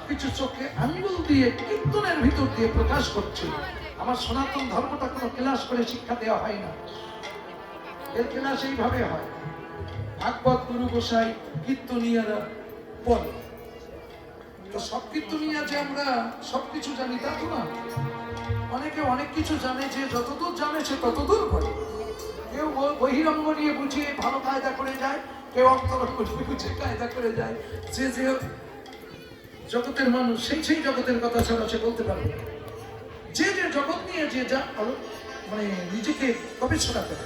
সবকিছু চোখে আঙ্গুল দিয়ে কীর্তনের ভিতর দিয়ে প্রকাশ করছে। আমার সনাতন ধর্মটা কোনো ক্লাস করে শিক্ষা দেওয়া হয় না, এর ক্লাস এইভাবে হয়। ভাগবত গুরু গোসাই কীর্তনিয়ারা বলে, তো সব কীর্তনিয়া যে আমরা সবকিছু জানি তা তো না। অনেকে অনেক কিছু জানে, যে যতদূর জানে সে ততদূর করে। কেউ বহিরঙ্গ নিয়ে বুঝিয়ে ভালো কায়দা করে যায়, কেউ অন্তরঙ্গ নিয়ে বুঝে কায়দা করে যায়। যে যে জগতের মানুষ সেই সেই জগতের কথা ছাড়া সে বলতে পারবে না। যে যে জগৎ নিয়ে যে যা মানে নিজেকে গবেষণা করে,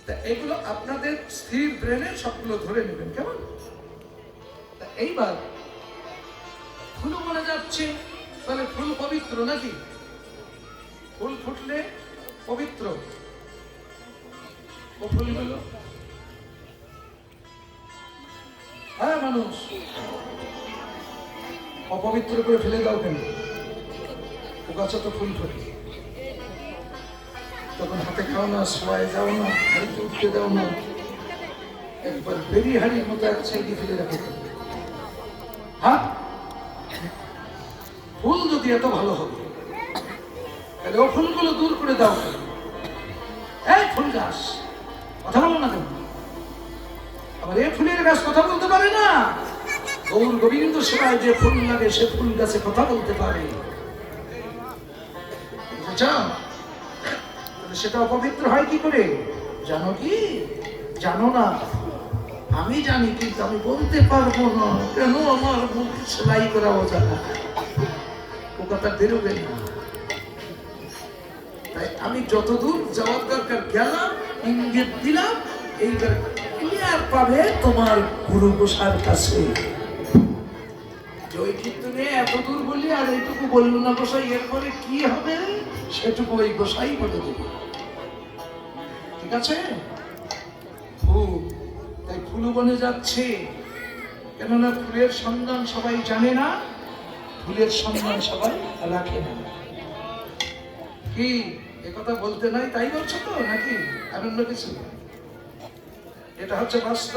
তা এগুলো আপনাদের স্থির ব্রেনে সবগুলো ধরে নেবেন, কেমন? এইবার ফুল বলে যাচ্ছে, তাহলে ফুল পবিত্র নাকি? ফুল ফুটলে পবিত্র। ও ফুলগুলো হ্যাঁ মানুষ অপবিত্র করে ফেলে দাও কেন? ও গাছে তো ফুল ফোটে, তখন হাতে খাও না, শোয়ায় যাও না, হাড়িতে উঠতে দাও না, একবার বেরিয়ে হাড়ির মতো এক সাইডে ফেলে রাখো। হ্যাঁ, ফুল যদি এত ভালো হবে তাহলে ও ফুলগুলো দূর করে দাও। এই ফুল গাছ কথা বলো না কেন? আবার এই ফুলের গাছ কথা বলতে পারে না? গৌর গোবিন্দ সেবায় যে ফুল লাগে সে ফুল গাছে কথা বলতে পারে, সেটা অপবিত্র হয় কি করে জানো কি? জানো না? আমি জানি, কিন্তু আমি বলতে পারবো না। কেন? আমার মুখ সেলাই করা অজানা, ও কথা বেরোবে না। তাই আমি যতদূর যাওয়ার দরকার গেলাম, ইঙ্গিত দিলাম, এইবার ক্লিয়ার পাবে তোমার গুরু গোসার কাছে। ওই কীর্তনে এতদূর বলি আর এইটুকু বললো না গোসাই, এরপরে কি হবে সেটুকু ওই গোসাই বলে দেবে, ঠিক আছে? ফুল, তাই ফুল বনে যাচ্ছে, কেননা ফুলের সন্ধান সবাই জানে না, ফুলের সন্ধান সবাই রাখে না। কি একথা বলতে নাই তাই বলছো তো নাকি আর অন্য কিছু? এটা হচ্ছে বাস্তব।